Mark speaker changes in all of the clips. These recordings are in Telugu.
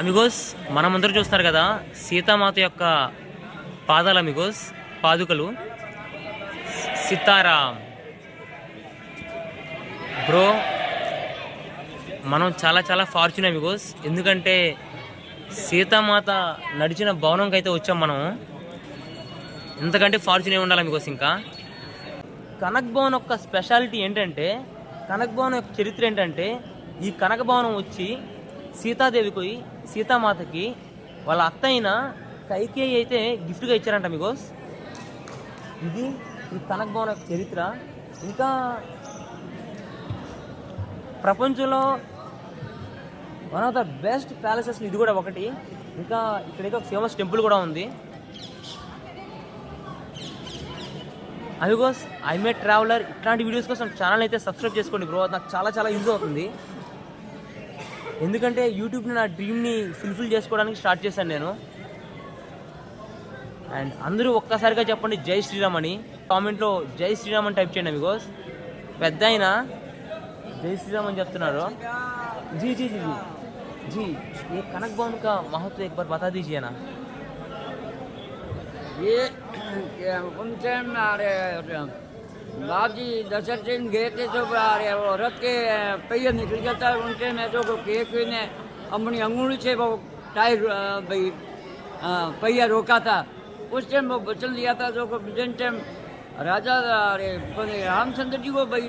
Speaker 1: అమిగోస్ మనమందరూ చూస్తారు కదా సీతామాత యొక్క పాదాలు అమిగోస్, పాదుకలు. సీతారాం బ్రో, మనం చాలా చాలా ఫార్చ్యూన్ అమిగోస్. ఎందుకంటే సీతామాత నడిచిన భవనంకి అయితే వచ్చాం మనం. ఎంతకంటే ఫార్చ్యూన్ ఉండాలి అమిగోస్. ఇంకా కనక్ భవన్ యొక్క స్పెషాలిటీ ఏంటంటే, కనక్ భవన్ యొక్క చరిత్ర ఏంటంటే, ఈ కనక భవనం వచ్చి సీతాదేవికి, సీతామాతకి వాళ్ళ అత్త అయిన కైకేయి అయితే గిఫ్ట్గా ఇచ్చారంట అమిగోస్. ఇది ఈ కనక్ భవన్ యొక్క చరిత్ర. ఇంకా ప్రపంచంలో one of the best palaces ఇది కూడా ఒకటి. ఇంకా ఇక్కడైతే ఒక ఫేమస్ టెంపుల్ కూడా ఉంది అమిగోస్. ఐ మే ట్రావెలర్ ఇట్లాంటి వీడియోస్ కోసం ఛానల్ అయితే సబ్స్క్రైబ్ చేసుకోండి బ్రో. నాకు చాలా చాలా యూజ్ అవుతుంది. ఎందుకంటే యూట్యూబ్ని నా డ్రీమ్ని ఫుల్ఫిల్ చేసుకోవడానికి స్టార్ట్ చేశాను నేను. అండ్ అందరూ ఒక్కసారిగా చెప్పండి జై శ్రీరామ్ అని. కామెంట్లో జై శ్రీరామ్ అని టైప్ చేయండి అమిగోస్. పెద్ద అయినా జై శ్రీరామ్ అని చెప్తున్నారు. जी जी जी जी ये कनक भवन का महत्व एक बार बता दीजिए ना.
Speaker 2: ये उनसे बाप जी दशरथ सिंह गए थे जो रथ के पहिया निकल जाता है उनसे मैं जो केक ने अपनी अंगुली से वो टायर भाई पहिया रोका था. उस टाइम वो वचन लिया था जो जिन टाइम राजा रामचंद्र जी को भाई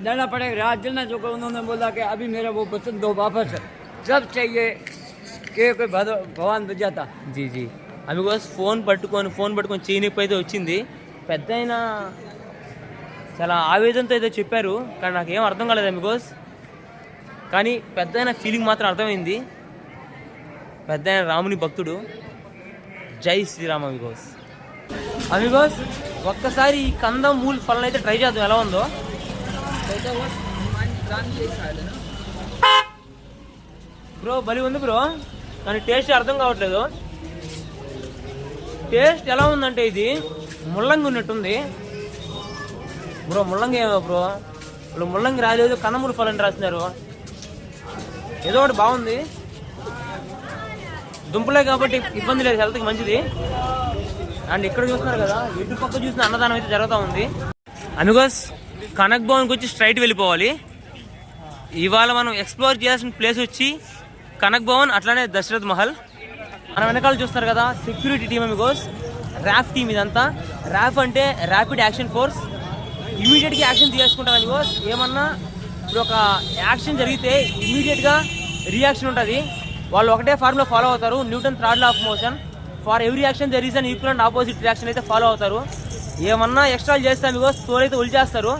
Speaker 2: देना पड़ेगा राज देना, जो उन्होंने बोला कि अभी मेरा वो वचन दो वापस जब चाहिए के भगवान बजाता.
Speaker 1: जी जी అమిగోస్ ఫోన్ పట్టుకొని చేయనిప్పి అయితే వచ్చింది. పెద్ద అయినా చాలా ఆవేదనతో అయితే చెప్పారు, కానీ నాకేం అర్థం కాలేదు అమిగోస్. కానీ పెద్ద అయిన ఫీలింగ్ మాత్రం అర్థమైంది. పెద్ద అయిన రాముని భక్తుడు. జై శ్రీరామ్ అమిగోస్. అమిగోస్ ఒక్కసారి ఈ కందం మూల్ ఫలం అయితే ట్రై చేద్దాం ఎలా ఉందో. బ్రో బలి ఉంది బ్రో, కానీ టేస్ట్ అర్థం కావట్లేదు. టేస్ట్ ఎలా ఉందంటే ఇది ముల్లంగి ఉన్నట్టుంది బ్రో. ముల్లంగి ఏమో బ్రో, ఇప్పుడు ముల్లంగి రాలేదు, కన్నమూలు ఫలం రాస్తున్నారు. ఏదో ఒకటి బాగుంది. దుంపలే కాబట్టి ఇబ్బంది లేదు, హెల్త్కి మంచిది. అండ్ ఇక్కడ చూస్తున్నారు కదా, ఎటు పక్క చూసిన అన్నదానం అయితే జరుగుతూ ఉంది అమిగోస్. కనక్ భవన్కి వచ్చి స్ట్రైట్ వెళ్ళిపోవాలి. ఇవాళ మనం ఎక్స్ప్లోర్ చేయాల్సిన ప్లేస్ వచ్చి కనక్ భవన్, అట్లానే దశరథ్ మహల్. మన వెనకాల చూస్తారు కదా security team Amigos, raft team ఇదంతా. ర్యాఫ్ అంటే ర్యాపిడ్ యాక్షన్ ఫోర్స్. ఇమీడియట్గా యాక్షన్ తీసుకుంటారు అమిగోస్. ఏమన్నా ఇప్పుడు ఒక యాక్షన్ జరిగితే ఇమీడియట్గా రియాక్షన్ ఉంటుంది. వాళ్ళు ఒకటే ఫార్ములా ఫాలో అవుతారు, Newton third law of motion. For every action there is an equal and opposite reaction అయితే ఫాలో అవుతారు. ఏమన్నా ఎక్స్ట్రా చేస్తే అమిగోస్ తోలైతే ఒలిచేస్తారు.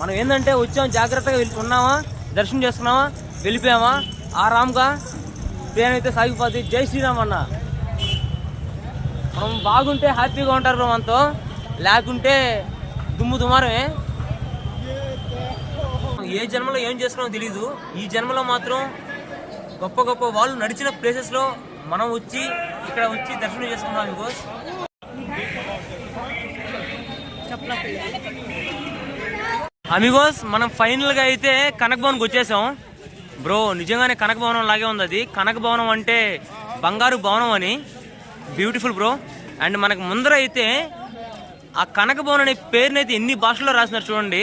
Speaker 1: మనం ఏంటంటే వచ్చాం, జాగ్రత్తగా ఉన్నామా, దర్శనం చేసుకున్నామా, వెళ్ళిపోయామా, ఆరాంగా ప్రయాణం అయితే సాగిపోతుంది. జై శ్రీరామ్ అన్న. మనం బాగుంటే హ్యాపీగా ఉంటారు మనతో, లేకుంటే దుమ్ము దుమారమే. ఏ జన్మలో ఏం చేసుకున్నామో తెలీదు. ఈ జన్మలో మాత్రం గొప్ప గొప్ప వాళ్ళు నడిచిన ప్లేసెస్లో మనం వచ్చి ఇక్కడ వచ్చి దర్శనం చేసుకున్నాం అమిగోస్. అమిగోస్ మనం ఫైనల్గా అయితే కనక్ భవన్కి వచ్చేసాం బ్రో. నిజంగానే కనక భవనం లాగే ఉంది అది. కనక భవనం అంటే బంగారు భవనం అని, బ్యూటిఫుల్ బ్రో. అండ్ మనకు ముందర అయితే ఆ కనక భవనం అనే పేరునైతే ఎన్ని భాషల్లో రాసినారు చూడండి.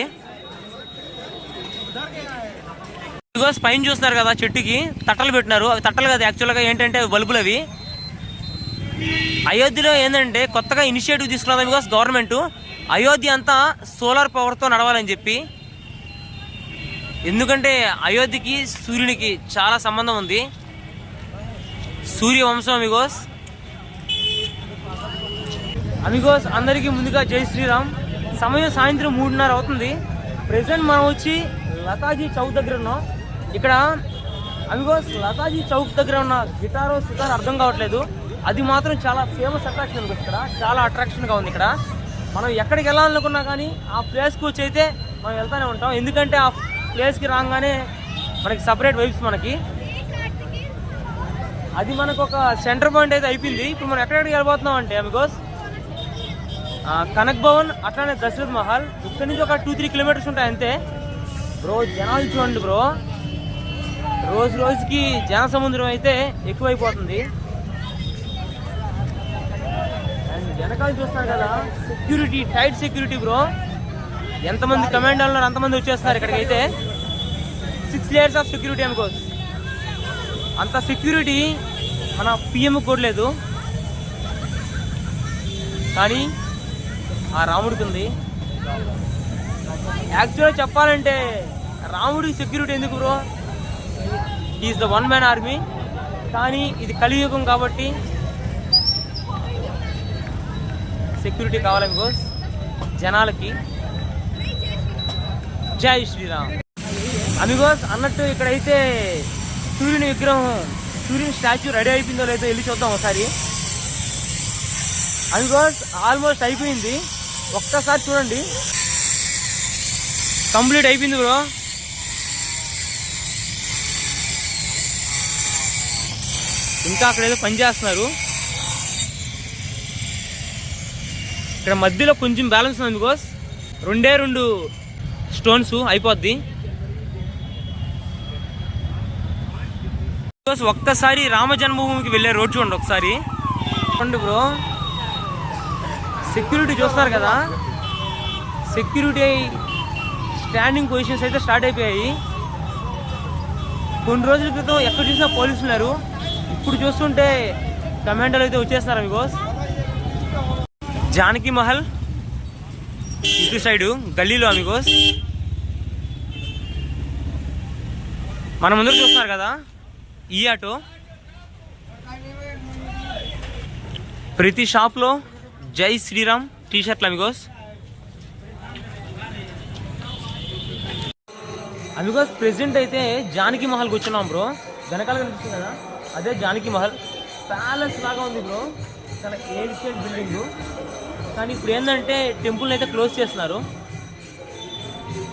Speaker 1: అమిగోస్ పైన చూస్తున్నారు కదా, చెట్టుకి తట్టలు పెట్టినారు. అవి తట్టలు కదా, యాక్చువల్గా ఏంటంటే బల్బులు అవి. అయోధ్యలో ఏంటంటే కొత్తగా ఇనిషియేటివ్ తీసుకున్నది అమిగోస్ గవర్నమెంట్. అయోధ్య అంతా సోలార్ పవర్తో నడవాలని చెప్పి. ఎందుకంటే అయోధ్యకి సూర్యునికి చాలా సంబంధం ఉంది. సూర్యవంశం అమిగోస్. అమిగోస్ అందరికీ ముందుగా జై శ్రీరామ్. సమయం సాయంత్రం 3:30 అవుతుంది. ప్రెసెంట్ మనం వచ్చి లతాజీ చౌక్ దగ్గర ఉన్నాం. ఇక్కడ అమిగోస్ లతాజీ చౌక్ దగ్గర ఉన్న గిటారో సితారో అర్థం కావట్లేదు. అది మాత్రం చాలా ఫేమస్ అట్రాక్షన్ అమిగోస్. ఇక్కడ చాలా అట్రాక్షన్గా ఉంది. ఇక్కడ మనం ఎక్కడికి వెళ్ళాలనుకున్నా కానీ ఆ ప్లేస్కి వచ్చి అయితే మనం వెళ్తూనే ఉంటాం. ఎందుకంటే ఆ ప్లేస్కి రాగానే మనకి సపరేట్ వైబ్స్ మనకి. అది మనకు ఒక సెంటర్ పాయింట్ అయితే అయిపోయింది. ఇప్పుడు మనం ఎక్కడికి వెళ్ళిపోతున్నాం అంటే అమిగోస్ కనక్ భవన్, అట్లానే దశరథ్ మహల్. ఇక్కడి నుంచి ఒక 2-3 కిలోమీటర్స్ ఉంటాయి అంతే బ్రో. జనాలు చూడండి బ్రో, రోజు రోజుకి జన సముద్రం అయితే ఎక్కువైపోతుంది. అండ్ వెనకాల చూస్తున్నారు కదా, సెక్యూరిటీ, టైట్ సెక్యూరిటీ బ్రో. ఎంతమంది కమాండర్లు ఉన్నారు అంతమంది వచ్చేస్తున్నారు ఇక్కడికి అయితే. 6 layers ఆఫ్ సెక్యూరిటీ అనుకో. అంత సెక్యూరిటీ మన పిఎం కూడా లేదు, కానీ ఆ రాముడికి ఉంది. యాక్చువల్గా చెప్పాలంటే రాముడికి సెక్యూరిటీ ఎందుకు bro? Is the one man army. కానీ ఇది కలియుగం కాబట్టి సెక్యూరిటీ కావాలి బికాస్ జనాలకి. జై శ్రీరామ్. అమిగోస్ అన్నట్టు ఇక్కడైతే సూర్యుని విగ్రహం, సూర్యుని స్టాచ్యూ రెడీ అయిపోయిందో లేదో వెళ్ళి చూద్దాం ఒకసారి. అమిగోస్ ఆల్మోస్ట్ అయిపోయింది, ఒక్కసారి చూడండి. కంప్లీట్ అయిపోయింది బ్రో. ఇంకా అక్కడ ఏదో పని చేస్తున్నారు. ఇక్కడ మధ్యలో కొంచెం బ్యాలెన్స్ ఉంది బికాస్ 2 స్టోన్స్ అయిపోద్ది. ఒక్కసారి రామ జన్మభూమికి వెళ్ళే రోడ్ చూడండి ఒకసారి. చూడండి బ్రో, సెక్యూరిటీ చూస్తున్నారు కదా, సెక్యూరిటీ స్టాండింగ్ పొజిషన్స్ అయితే స్టార్ట్ అయిపోయాయి. కొన్ని రోజుల క్రితం ఎక్కడ చూసినా పోలీసులు ఉన్నారు, ఇప్పుడు చూస్తుంటే కమాండర్లు అయితే వచ్చేస్తున్నారు బికాస్. జానకి మహల్ ఇటు సైడు గల్లీలో అమిగోస్. మన ముందర చూస్తున్నారు కదా ఈ ఆటో. ప్రతి షాప్లో జై శ్రీరామ్ టీషర్ట్లు అమిగోస్. అమిగోస్ ప్రెసిడెంట్ అయితే జానకి మహల్కి వచ్చినాం బ్రో. వెనకాల కనిపిస్తుంది కదా, అదే జానకి మహల్. ప్యాలెస్ లాగా ఉంది బ్రో, చాలా ఏన్షియంట్ బిల్డింగ్. కానీ ఇప్పుడు ఏంటంటే టెంపుల్ని అయితే క్లోజ్ చేస్తున్నారు.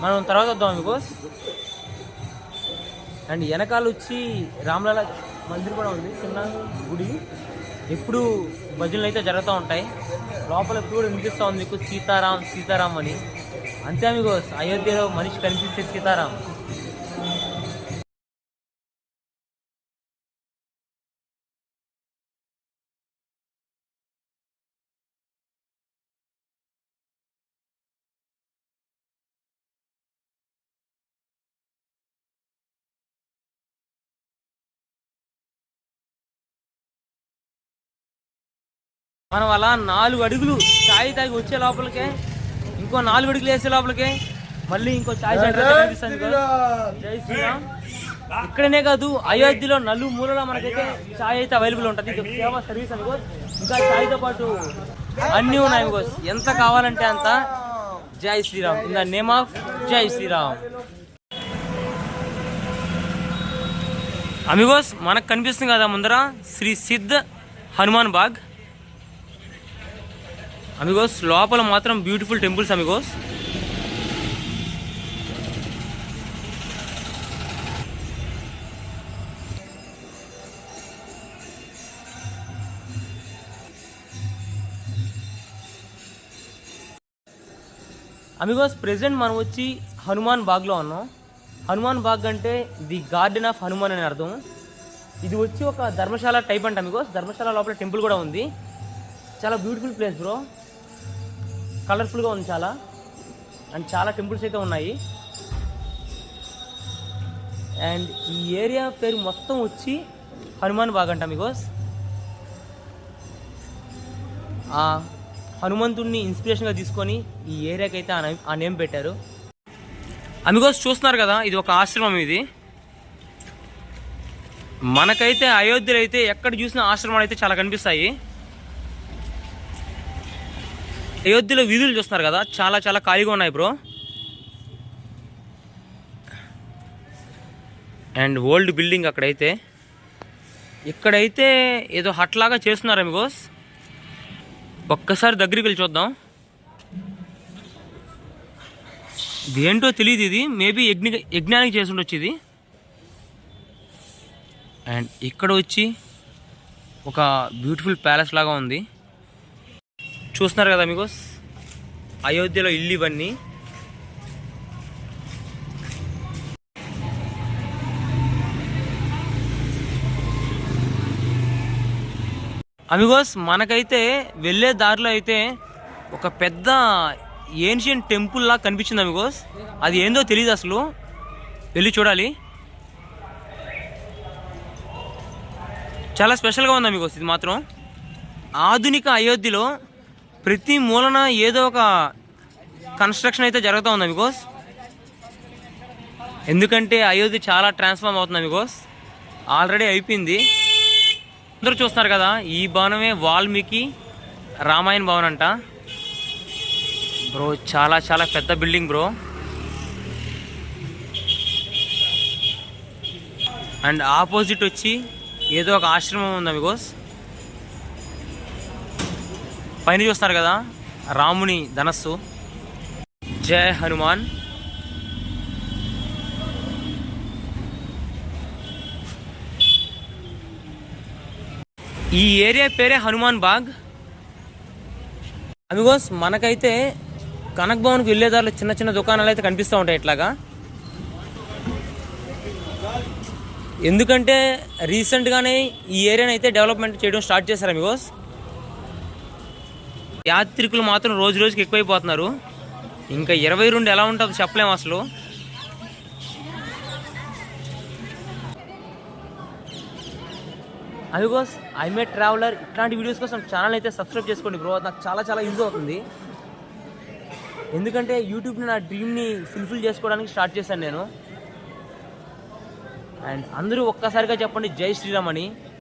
Speaker 1: మనం తర్వాత వద్దాం బికాస్. అండ్ వెనకాల వచ్చి రామలల మందిర్ కూడా ఉంది, చిన్న గుడి. ఎప్పుడు భజనలు అయితే జరుగుతూ ఉంటాయి. లోపల కూడా వినిపిస్తూ ఉంది మీకు సీతారాం సీతారాం అని. అంతే బికాస్ అయోధ్యలో మనిషి కనిపిస్తే సీతారాం. మనం అలా 4 అడుగులు ఛాయ్ తాగి వచ్చే లోపలికే, ఇంకో 4 అడుగులు వేసే లోపలికే మళ్ళీ ఇంకో ఛాయ్ సెంటర్ కనిపిస్తుంది. జై శ్రీరామ్. ఇక్కడనే కాదు, అయోధ్యలో నలుమూలలో మనకైతే ఛాయ్ అయితే అవైలబుల్ ఉంటుంది. ఇది సేవా సర్వీస్ అనుకో. ఇంకా ఛాయ్తో పాటు అన్నీ ఉన్నాయి బికాస్. ఎంత కావాలంటే అంత. Jai Shriram, in the name of Jai Shriram. Amigos మనకు కనిపిస్తుంది కదా ముందర శ్రీ సిద్ధ్ హనుమాన్ బాగ్. అమిగోస్ లోపల మాత్రం beautiful temples amigos. Amigos present మనం వచ్చి హనుమాన్ బాగ్లో ఉన్నాం. హనుమాన్ బాగ్ అంటే ది గార్డెన్ ఆఫ్ హనుమాన్ అని అర్థం. ఇది వచ్చి ఒక ధర్మశాల టైప్ అంట అమిగోస్. ధర్మశాల లోపల టెంపుల్ కూడా ఉంది. చాలా బ్యూటిఫుల్ ప్లేస్ బ్రో, కలర్ఫుల్గా ఉంది చాలా. అండ్ చాలా టెంపుల్స్ అయితే ఉన్నాయి. అండ్ ఈ ఏరియా పేరు మొత్తం వచ్చి హనుమాన్ బాగ్ అంట అమిగోస్. ఆ హనుమంతుడిని ఇన్స్పిరేషన్గా తీసుకొని ఈ ఏరియాకి అయితే ఆ నేమ్ పెట్టారు. అమిగోస్ చూస్తున్నారు కదా, ఇది ఒక ఆశ్రమం. ఇది మనకైతే అయోధ్యలో అయితే ఎక్కడ చూసిన ఆశ్రమాలు అయితే చాలా కనిపిస్తాయి. అయోధ్యలో వీధులు చూస్తున్నారు కదా, చాలా చాలా ఖాళీగా ఉన్నాయి బ్రో. అండ్ ఓల్డ్ బిల్డింగ్ అక్కడైతే. ఇక్కడైతే ఏదో హట్ లాగా చేస్తున్నారు అమిగోస్. ఒక్కసారి దగ్గరికి వెళ్ళి చూద్దాం. ఇదేంటో తెలియదు, ఇది మేబీ యజ్ఞానికి చేసి ఉండొచ్చు ఇది. అండ్ ఇక్కడ వచ్చి ఒక బ్యూటిఫుల్ ప్యాలెస్ లాగా ఉంది. చూస్తున్నారు కదా అమిగోస్, అయోధ్యలో ఇల్లు ఇవన్నీ. అమిగోస్ మనకైతే వెళ్ళే దారిలో అయితే ఒక పెద్ద ఏన్షియన్ టెంపుల్ లా కనిపించింది అమిగోస్. అది ఏందో తెలియదు అసలు, వెళ్ళి చూడాలి. చాలా స్పెషల్గా ఉంది అమిగోస్ ఇది మాత్రం. ఆధునిక అయోధ్యలో ప్రతి మూలన ఏదో ఒక కన్స్ట్రక్షన్ అయితే జరుగుతూ ఉంది అమిగోస్. ఎందుకంటే అయోధ్య చాలా ట్రాన్స్ఫార్మ్ అవుతుంది అమిగోస్, ఆల్రెడీ అయిపోయింది. అందరూ చూస్తున్నారు కదా, ఈ భవనమే వాల్మీకి రామాయణ భవన్ అంట బ్రో. చాలా చాలా పెద్ద బిల్డింగ్ బ్రో. అండ్ ఆపోజిట్ వచ్చి ఏదో ఒక ఆశ్రమం ఉంది అమిగోస్. పైన చూస్తున్నారు కదా రాముని ధనస్సు. జై హనుమాన్. ఈ ఏరియా పేరే హనుమాన్ బాగ్ అమిగోస్. మనకైతే కనక్ భవన్కి వెళ్ళేదారులు చిన్న చిన్న దుకాణాలు అయితే కనిపిస్తూ ఉంటాయి ఇట్లాగా. ఎందుకంటే రీసెంట్గానే ఈ ఏరియాని అయితే డెవలప్మెంట్ చేయడం స్టార్ట్ చేశారు అమిగోస్. యాత్రికులు మాత్రం రోజు రోజుకి ఎక్కువైపోతున్నారు. ఇంకా 22 ఎలా ఉంటుందో చెప్పలేము అసలు. అమిగోస్, ఐమే ట్రావెలర్ ఇట్లాంటి వీడియోస్ కోసం ఛానల్ అయితే సబ్స్క్రైబ్ చేసుకోండి బ్రో. నాకు చాలా చాలా యూజ్ అవుతుంది. ఎందుకంటే యూట్యూబ్ని నా డ్రీమ్ని ఫుల్ఫిల్ చేసుకోవడానికి స్టార్ట్ చేశాను నేను. అండ్ అందరూ ఒక్కసారిగా చెప్పండి జై శ్రీరామ్ అని.